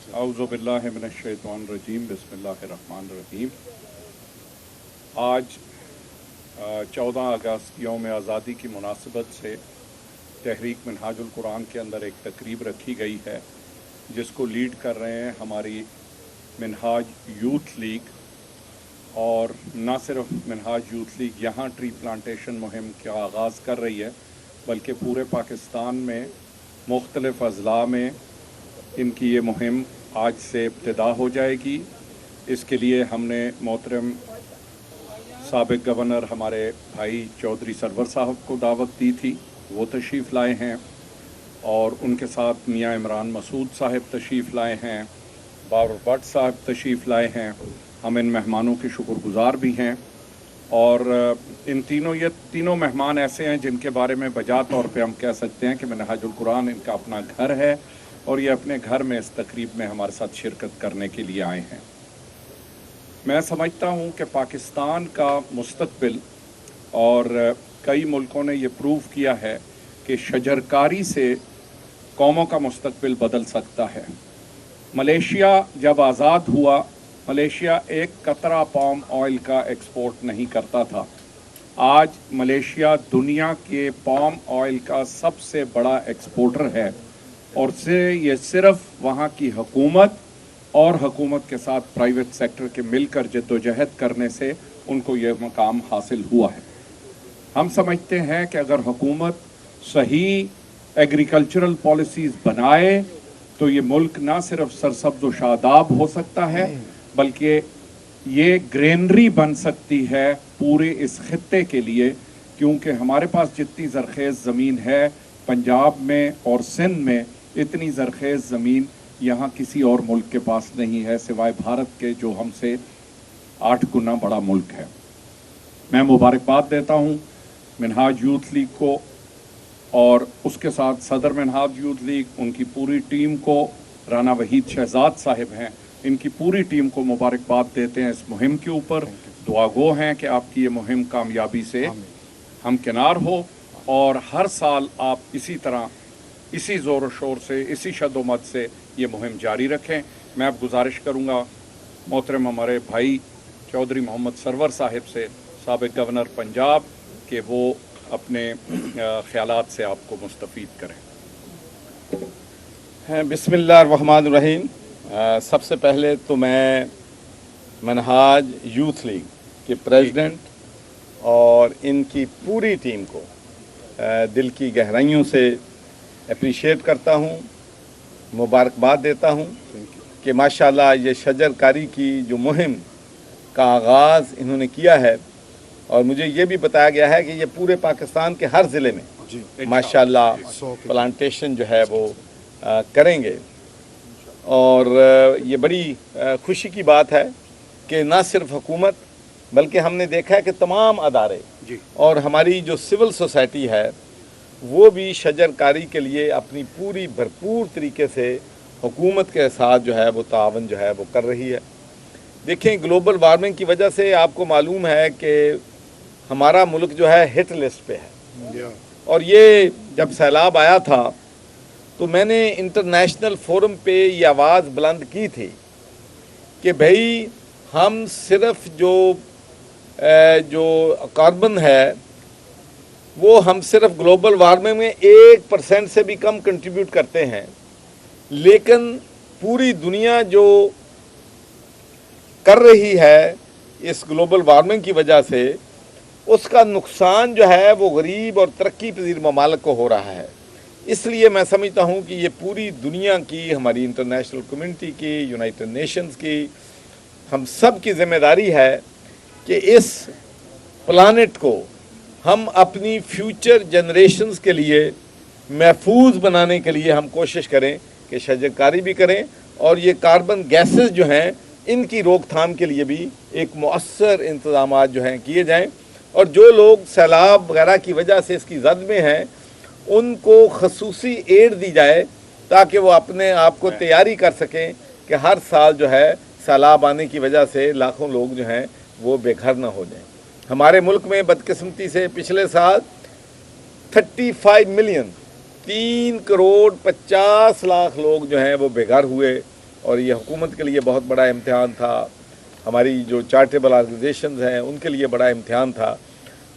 औज़ु बिल्लाहि मिनश्शैतानिर्रजीम बिस्मिल्लाहिर्रहमानिर्रहीम। आज 14 अगस्त यौम आज़ादी की मुनासिबत से तहरीक मिनहाजुल कुरान के अंदर एक तकरीब रखी गई है, जिसको लीड कर रहे हैं हमारी मिनहाज यूथ लीग। और न सिर्फ मिनहाज यूथ लीग यहाँ ट्री प्लांटेशन मुहिम का आगाज़ कर रही है, बल्कि पूरे पाकिस्तान में मुख्तलिफ़ अज़ला में इनकी ये मुहिम आज से इब्तिदा हो जाएगी। इसके लिए हमने मोहतरम साबिक गवर्नर हमारे भाई चौधरी सरवर साहब को दावत दी थी, वो तशरीफ़ लाए हैं, और उनके साथ मियाँ इमरान मसूद साहब तशरीफ़ लाए हैं, बाबर भट्ट साहब तशरीफ़ लाए हैं। हम इन मेहमानों के शुक्रगुज़ार भी हैं। और इन ये तीनों मेहमान ऐसे हैं जिनके बारे में बजा तौर पे हम कह सकते हैं कि मिनहाजुल कुरान इनका अपना घर है, और ये अपने घर में इस तकरीब में हमारे साथ शिरकत करने के लिए आए हैं। मैं समझता हूँ कि पाकिस्तान का मुस्तकबिल, और कई मुल्कों ने ये प्रूव किया है कि शजरकारी से कौमों का मुस्तकबिल बदल सकता है। मलेशिया जब आज़ाद हुआ, मलेशिया एक कतरा पाम ऑयल का एक्सपोर्ट नहीं करता था। आज मलेशिया दुनिया के पाम ऑयल का सबसे बड़ा एक्सपोर्टर है, और से ये सिर्फ वहाँ की हुकूमत और हुकूमत के साथ प्राइवेट सेक्टर के मिलकर जद्दोजहद करने से उनको ये मकाम हासिल हुआ है। हम समझते हैं कि अगर हुकूमत सही एग्रीकल्चरल पॉलिसीज़ बनाए तो ये मुल्क ना सिर्फ सरसब्ज़ व शादाब हो सकता है, बल्कि ये ग्रेनरी बन सकती है पूरे इस खित्ते के लिए, क्योंकि हमारे पास जितनी ज़रखेज़ ज़मीन है पंजाब में और सिंध में, इतनी ज़रखेज़ ज़मीन यहाँ किसी और मुल्क के पास नहीं है सिवाय भारत के, जो हमसे 8 गुना बड़ा मुल्क है। मैं मुबारकबाद देता हूँ मिनहाज यूथ लीग को, और उसके साथ सदर मिनहाज यूथ लीग, उनकी पूरी टीम को, राना वहीद शहजाद साहिब हैं, इनकी पूरी टीम को मुबारकबाद देते हैं इस मुहिम के ऊपर। दुआगो हैं कि आपकी ये मुहिम कामयाबी से हमकिनार हो, और हर साल आप इसी तरह, इसी ज़ोर शोर से, इसी शद्दोमत से ये मुहिम जारी रखें। मैं अब गुजारिश करूँगा मोहतरम हमारे भाई चौधरी मोहम्मद सरवर साहिब से, साबिक गवर्नर पंजाब, कि वो अपने ख्यालात से आपको मुस्तफ़ीद करें। बिस्मिल्लाहिर्रहमानिर्रहीम। सबसे पहले तो मैं मिनहाज यूथ लीग के प्रेसिडेंट और इनकी पूरी टीम को दिल की गहराइयों से अप्रिशिएट करता हूँ, मुबारकबाद देता हूँ कि माशाल्लाह ये शजरकारी की जो मुहिम का आगाज़ इन्होंने किया है, और मुझे ये भी बताया गया है कि ये पूरे पाकिस्तान के हर ज़िले में माशाल्लाह प्लांटेशन जो है वो करेंगे। और ये बड़ी खुशी की बात है कि न सिर्फ हुकूमत, बल्कि हमने देखा है कि तमाम अदारे और हमारी जो सिविल सोसाइटी है वो भी शजरकारी के लिए अपनी पूरी भरपूर तरीके से हुकूमत के साथ जो है वो तावन जो है वो कर रही है। देखें, ग्लोबल वार्मिंग की वजह से आपको मालूम है कि हमारा मुल्क जो है हिट लिस्ट पे है, और ये जब सैलाब आया था तो मैंने इंटरनेशनल फोरम पे ये आवाज़ बुलंद की थी कि भाई हम सिर्फ जो कार्बन है वो हम सिर्फ ग्लोबल वार्मिंग में 1% से भी कम कंट्रीब्यूट करते हैं, लेकिन पूरी दुनिया जो कर रही है इस ग्लोबल वार्मिंग की वजह से, उसका नुकसान जो है वो गरीब और तरक्की पजीर ममालिक को हो रहा है। इसलिए मैं समझता हूँ कि ये पूरी दुनिया की, हमारी इंटरनेशनल कम्युनिटी की, यूनाइटेड नेशंस की, हम सब की ज़िम्मेदारी है कि इस प्लानेट को हम अपनी फ्यूचर जनरेशन्स के लिए महफूज बनाने के लिए हम कोशिश करें कि शजरकारी भी करें, और ये कार्बन गैसेस जो हैं इनकी रोकथाम के लिए भी एक मौसर इंतजाम जो हैं किए जाएं, और जो लोग सैलाब वगैरह की वजह से इसकी जद में हैं उनको खसूसी एड दी जाए, ताकि वो अपने आप को तैयारी कर सकें कि हर साल जो है सैलाब आने की वजह से लाखों लोग जो हैं वो बेघर ना हो जाएं। हमारे मुल्क में बदकिस्मती से पिछले साल 35 मिलियन 3 करोड़ 50 लाख लोग जो हैं वो बेघर हुए, और ये हुकूमत के लिए बहुत बड़ा इम्तिहान था, हमारी जो चैरिटेबल ऑर्गेनाइजेशंस हैं उनके लिए बड़ा इम्तिहान था।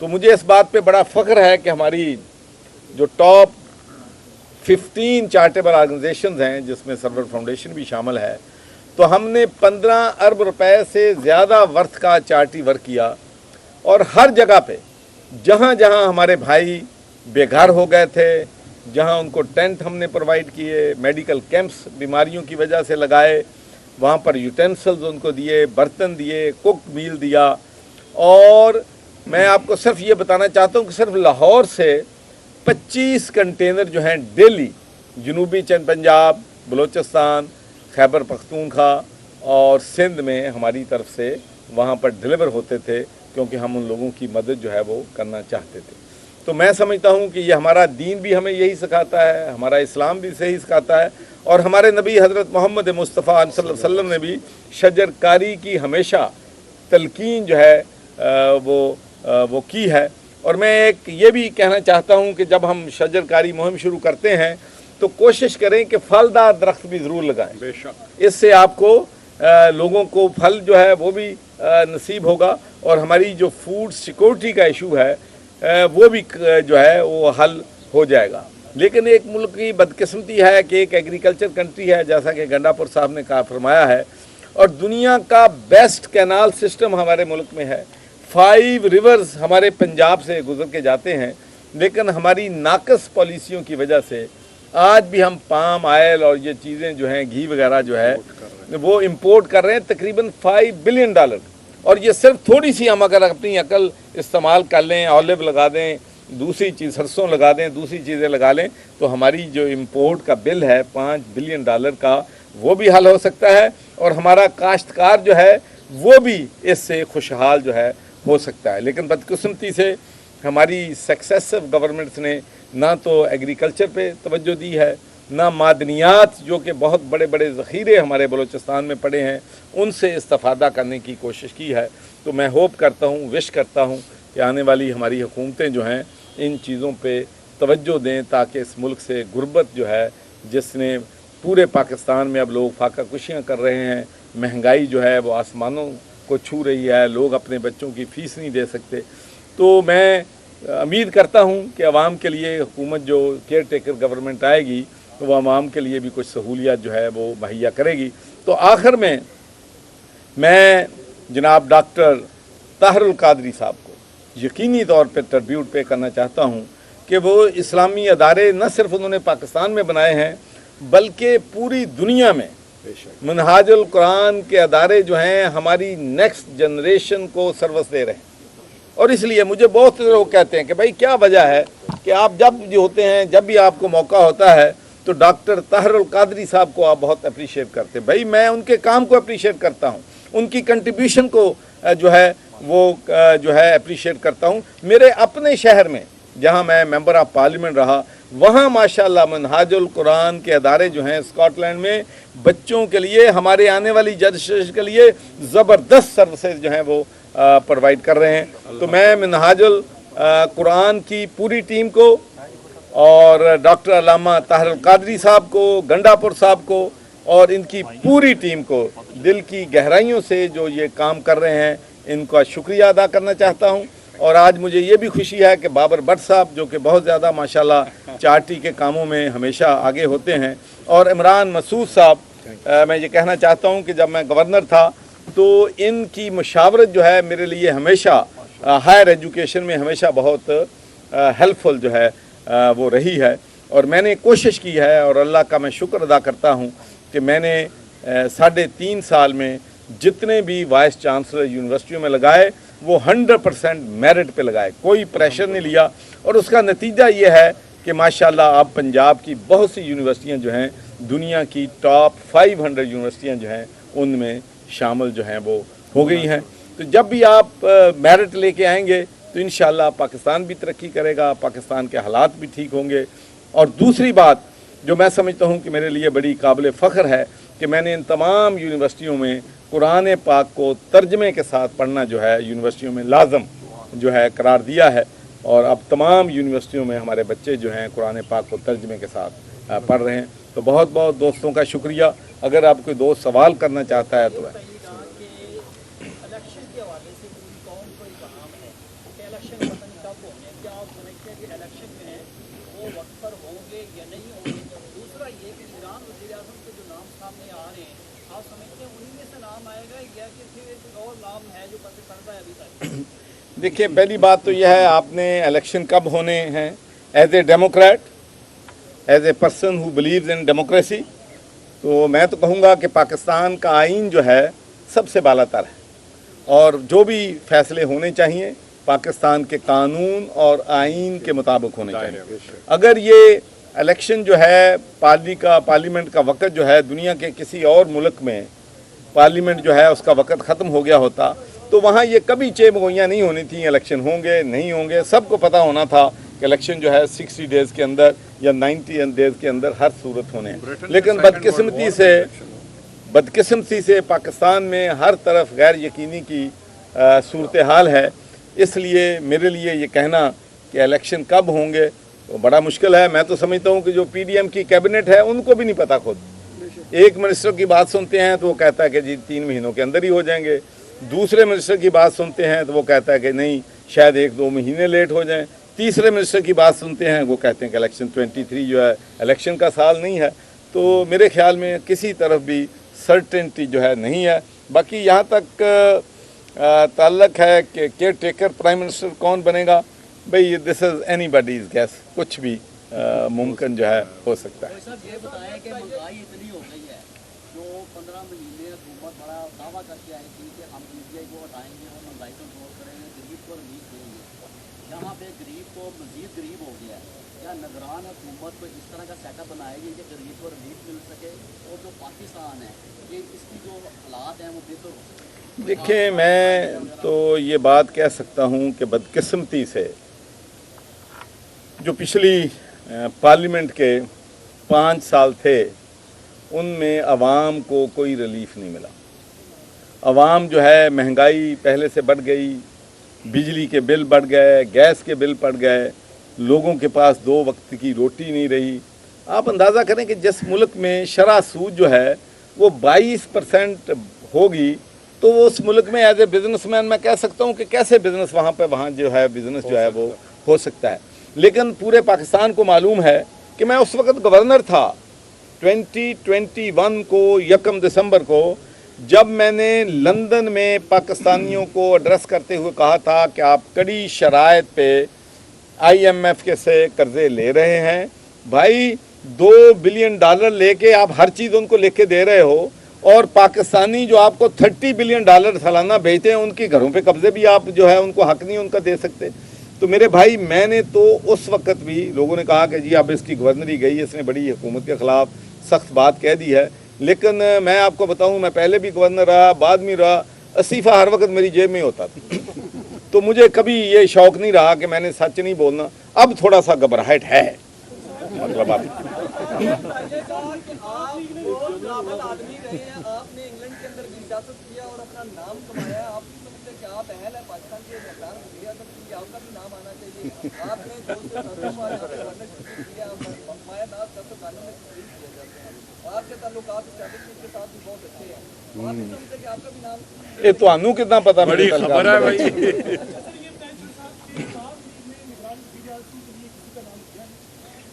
तो मुझे इस बात पे बड़ा फ़ख्र है कि हमारी जो टॉप 15 चैरिटेबल ऑर्गेनाइजेशंस हैं, जिसमें सरवर फाउंडेशन भी शामिल है, तो हमने 15 अरब रुपए से ज़्यादा वर्थ का चैरिटी वर्क किया। और हर जगह पे जहाँ जहाँ हमारे भाई बेघर हो गए थे, जहाँ उनको टेंट हमने प्रोवाइड किए, मेडिकल कैंप्स बीमारियों की वजह से लगाए, वहाँ पर यूटेंसिल्स उनको दिए, बर्तन दिए, कुक मील दिया। और मैं आपको सिर्फ ये बताना चाहता हूँ कि सिर्फ लाहौर से 25 कंटेनर जो हैं डेली जनूबी चंद पंजाब, बलूचिस्तान, खैबर पख्तूनख्वा और सिंध में हमारी तरफ से वहाँ पर डिलीवर होते थे, क्योंकि हम उन लोगों की मदद जो है वो करना चाहते थे। तो मैं समझता हूँ कि ये हमारा दीन भी हमें यही सिखाता है, हमारा इस्लाम भी सही सिखाता है, और हमारे नबी हज़रत मोहम्मद मुस्तफ़ा सल्लल्लाहु अलैहि वसल्लम ने भी शजरकारी की हमेशा तलकीन जो है वो की है। और मैं एक ये भी कहना चाहता हूँ कि जब हम शजरकारी मुहिम शुरू करते हैं तो कोशिश करें कि फलदार दरख्त भी ज़रूर लगाएं। बेशक इससे आपको लोगों को फल जो है वो भी नसीब होगा, और हमारी जो फूड सिक्योरिटी का इशू है वो भी जो है वो हल हो जाएगा। लेकिन एक मुल्क की बदकिस्मती है कि एक एग्रीकल्चर कंट्री है, जैसा कि गंडापुर साहब ने कहा फरमाया है, और दुनिया का बेस्ट कैनाल सिस्टम हमारे मुल्क में है। 5 रिवर्स हमारे पंजाब से गुजर के जाते हैं, लेकिन हमारी नाकस पॉलिसियों की वजह से आज भी हम पाम ऑयल और ये चीज़ें जो हैं, घी वगैरह जो है वो इंपोर्ट कर रहे हैं तकरीबन $5 बिलियन। और ये सिर्फ थोड़ी सी हम अगर अपनी अकल इस्तेमाल कर लें, ऑलिव लगा दें, दूसरी चीज़ सरसों लगा दें, दूसरी चीज़ें लगा लें, तो हमारी जो इंपोर्ट का बिल है $5 बिलियन का, वो भी हल हो सकता है, और हमारा काश्तकार जो है वो भी इससे खुशहाल जो है हो सकता है। लेकिन बदकिस्मती से हमारी सक्सेसिव गवर्नमेंट्स ने ना तो एग्रीकल्चर पे तवज्जो दी है, ना मादनियात जो कि बहुत बड़े बड़े ज़ख़ीरे हमारे बलूचिस्तान में पड़े हैं उनसे इस्तेफ़ादा करने की कोशिश की है। तो मैं होप करता हूँ, विश करता हूँ कि आने वाली हमारी हुकूमतें जो हैं इन चीज़ों पे तवज्जो दें, ताकि इस मुल्क से गुर्बत जो है, जिसने पूरे पाकिस्तान में अब लोग फाका कुशियाँ कर रहे हैं, महंगाई जो है वो आसमानों को छू रही है, लोग अपने बच्चों की फ़ीस नहीं दे सकते। तो मैं उम्मीद करता हूँ कि अवाम के लिए हुकूमत जो केयर टेकर गवर्नमेंट आएगी तो वो अवाम के लिए भी कुछ सहूलियत जो है वो मुहैया करेगी। तो आखिर में मैं जनाब डॉक्टर ताहिरुल कादरी साहब को यकीनी तौर पर ट्रिब्यूट पे करना चाहता हूँ कि वो इस्लामी अदारे न सिर्फ उन्होंने पाकिस्तान में बनाए हैं, बल्कि पूरी दुनिया में मनहाजुल कुरान के अदारे जो हैं हमारी नेक्स्ट जनरेशन को सर्विस दे रहे हैं। और इसलिए मुझे बहुत से लोग कहते हैं कि भाई क्या वजह है कि आप जब भी होते हैं, जब भी आपको मौका होता है, तो डॉक्टर ताहिरुल कादरी साहब को आप बहुत अप्रिशिएट करते हैं। भाई मैं उनके काम को अप्रिशिएट करता हूँ, उनकी कंट्रीब्यूशन को जो है वो जो है अप्रिशिएट करता हूँ। मेरे अपने शहर में जहाँ मैं मेंबर ऑफ पार्लियामेंट रहा, वहाँ माशाल्लाह मनहाजुल कुरान के अदारे जो हैं स्कॉटलैंड में बच्चों के लिए, हमारे आने वाली जनरेशन के लिए ज़बरदस्त सर्विसेज जो हैं वो प्रोवाइड कर रहे हैं। तो मैं मनहाजुल कुरान की पूरी टीम को और डॉक्टर अल्लामा ताहिरुल कादरी साहब को, गंडापुर साहब को और इनकी पूरी टीम को दिल की गहराइयों से जो ये काम कर रहे हैं, इनका शुक्रिया अदा करना चाहता हूँ। और आज मुझे ये भी खुशी है कि बाबर भट्ट साहब जो कि बहुत ज़्यादा माशाल्लाह चार्टी के कामों में हमेशा आगे होते हैं, और इमरान मसूद साहब, मैं ये कहना चाहता हूँ कि जब मैं गवर्नर था तो इनकी मुशावरत जो है मेरे लिए हमेशा हायर एजुकेशन में हमेशा बहुत हेल्पफुल जो है वो रही है। और मैंने कोशिश की है, और अल्लाह का मैं शुक्र अदा करता हूँ कि मैंने 3.5 साल में जितने भी वाइस चांसलर यूनिवर्सिटियों में लगाए वो 100% मेरिट पे लगाए, कोई प्रेशर नहीं लिया। और उसका नतीजा ये है कि माशाल्लाह अब पंजाब की बहुत सी यूनिवर्सिटियाँ जो हैं दुनिया की टॉप 500 यूनिवर्सिटियाँ जो हैं उनमें शामिल जो हैं वो हो गई हैं। तो जब भी आप मेरिट लेके आएंगे तो इंशाल्लाह पाकिस्तान भी तरक्की करेगा, पाकिस्तान के हालात भी ठीक होंगे। और दूसरी बात जो मैं समझता हूँ कि मेरे लिए बड़ी काबिल फ़ख्र है कि मैंने इन तमाम यूनिवर्सिटियों में कुरान पाक को तर्जमे के साथ पढ़ना जो है यूनिवर्सिटियों में लाजम जो है करार दिया है। और अब तमाम यूनिवर्सिटियों में हमारे बच्चे जो हैं कुरान पाक को तर्जमे के साथ पढ़ रहे हैं। तो बहुत बहुत दोस्तों का शुक्रिया। अगर आप कोई दोस्त सवाल करना चाहता है तो है। इलेक्शन के हवाले से पूरी कौम को एक काम है कि इलेक्शन पता कब होंगे, क्या आप समझते हैं कि इलेक्शन जो है वो वक्त पर होंगे या नहीं होंगे? दूसरा ये कि ईरान वज़ीर आज़म के जो नाम सामने आ रहे हैं, आप समझते हैं उन्हीं में से नाम आएगा या कि फिर कोई और नाम है जो पता करता है अभी तक? देखिए, पहली बात तो यह है, आपने इलेक्शन कब होने हैं। As a democrat, as a person who believes in democracy, तो मैं तो कहूँगा कि पाकिस्तान का आइन जो है सबसे बालातर है और जो भी फैसले होने चाहिए पाकिस्तान के कानून और आइन के मुताबिक होने चाहिए। अगर ये इलेक्शन जो है पार्लियामेंट का वक़्त जो है दुनिया के किसी और मुल्क में पार्लियामेंट जो है उसका वक़्त ख़त्म हो गया होता तो वहाँ ये कभी चेमगोइयाँ नहीं होनी थी, इलेक्शन होंगे नहीं होंगे, सबको पता होना था कि इलेक्शन जो है 60 डेज़ के अंदर या 90 डेज़ के अंदर हर सूरत होने हैं। लेकिन बदकिस्मती से पाकिस्तान में हर तरफ गैर यकीनी की सूरत हाल है, इसलिए मेरे लिए ये कहना कि इलेक्शन कब होंगे तो बड़ा मुश्किल है। मैं तो समझता हूँ कि जो PDM की कैबिनेट है उनको भी नहीं पता खुद। एक मिनिस्टर की बात सुनते हैं तो वो कहता है कि जी 3 महीनों के अंदर ही हो जाएंगे, दूसरे मिनिस्टर की बात सुनते हैं तो वो कहता है कि नहीं शायद 1-2 महीने लेट हो जाएं, तीसरे मिनिस्टर की बात सुनते हैं वो कहते हैं कि इलेक्शन 23 जो है इलेक्शन का साल नहीं है। तो मेरे ख्याल में किसी तरफ भी सर्टेनिटी जो है नहीं है। बाकी यहाँ तक ताल्लुक है कि केयर टेकर प्राइम मिनिस्टर कौन बनेगा, भाई दिस इज़ एनीबॉडीज़ गैस, कुछ भी मुमकिन जो है हो सकता है। सर ये बताएं कि महंगाई इतनी हो गई है, जो 15 महीने हुकूमत बड़ा दावा करके आई थी कि हम PPI को हटाएंगे और महंगाई कंट्रोल करेंगे, गरीब को रिलीफ देंगे। यहाँ पे गरीब को मजीद गरीब हो गया है। क्या निगरान हुकूमत को इस तरह का सेटअप बनाएगी कि गरीब को रिलीफ मिल सके और जो पाकिस्तान है ये इसकी जो हालात हैं वो बेहतर हो सके? देखिए, मैं तो ये बात कह सकता हूँ कि बदकिस्मती से जो पिछली पार्लियामेंट के 5 साल थे उनमें अवाम को कोई रिलीफ नहीं मिला। अवाम जो है महंगाई पहले से बढ़ गई, बिजली के बिल बढ़ गए, गैस के बिल बढ़ गए, लोगों के पास 2 वक्त की रोटी नहीं रही। आप अंदाज़ा करें कि जिस मुल्क में शरह सूद जो है वो 22% होगी तो उस मुल्क में एज ए बिजनेसमैन मैं कह सकता हूँ कि कैसे बिजनेस वहाँ जो है बिजनेस जो है वो हो सकता है। लेकिन पूरे पाकिस्तान को मालूम है कि मैं उस वक्त गवर्नर था 2021 को 1 दिसंबर को, जब मैंने लंदन में पाकिस्तानियों को एड्रेस करते हुए कहा था कि आप कड़ी शराइत पे IMF के से कर्जे ले रहे हैं, भाई $2 बिलियन लेके आप हर चीज़ उनको लेके दे रहे हो और पाकिस्तानी जो आपको $30 बिलियन सालाना भेजते हैं उनके घरों पे कब्जे भी आप जो है उनको हक नहीं उनका दे सकते। तो मेरे भाई मैंने तो उस वक्त भी लोगों ने कहा कि जी अब इसकी गवर्नरी गई, इसने बड़ी हुकूमत के ख़िलाफ़ सख्त बात कह दी है। लेकिन मैं आपको बताऊं, मैं पहले भी गवर्नर रहा, बाद में रहा, इस्तीफ़ा हर वक्त मेरी जेब में होता था तो मुझे कभी ये शौक़ नहीं रहा कि मैंने सच नहीं बोलना। अब थोड़ा सा घबराहट है, मतलब आप आदमी रहे हैं, आपने इंग्लैंड के अंदर भी सियासत किया और अपना नाम कमाया। आप भी समझते कि आप अहल है पाकिस्तान के सरकार वज़ीर आज़म की, आपका भी नाम आना चाहिए। आपने आपके ताल्लुकात के साथ भी बहुत अच्छे हैं, आप भी समझते कि आपका भी नाम ये तो कितना पता, बड़ी खबर है भाई।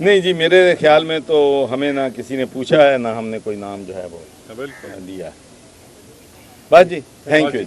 नहीं जी, मेरे ख्याल में तो हमें ना किसी ने पूछा है ना हमने कोई नाम जो है वो बिल्कुल दिया है। बस जी, थैंक यू जी।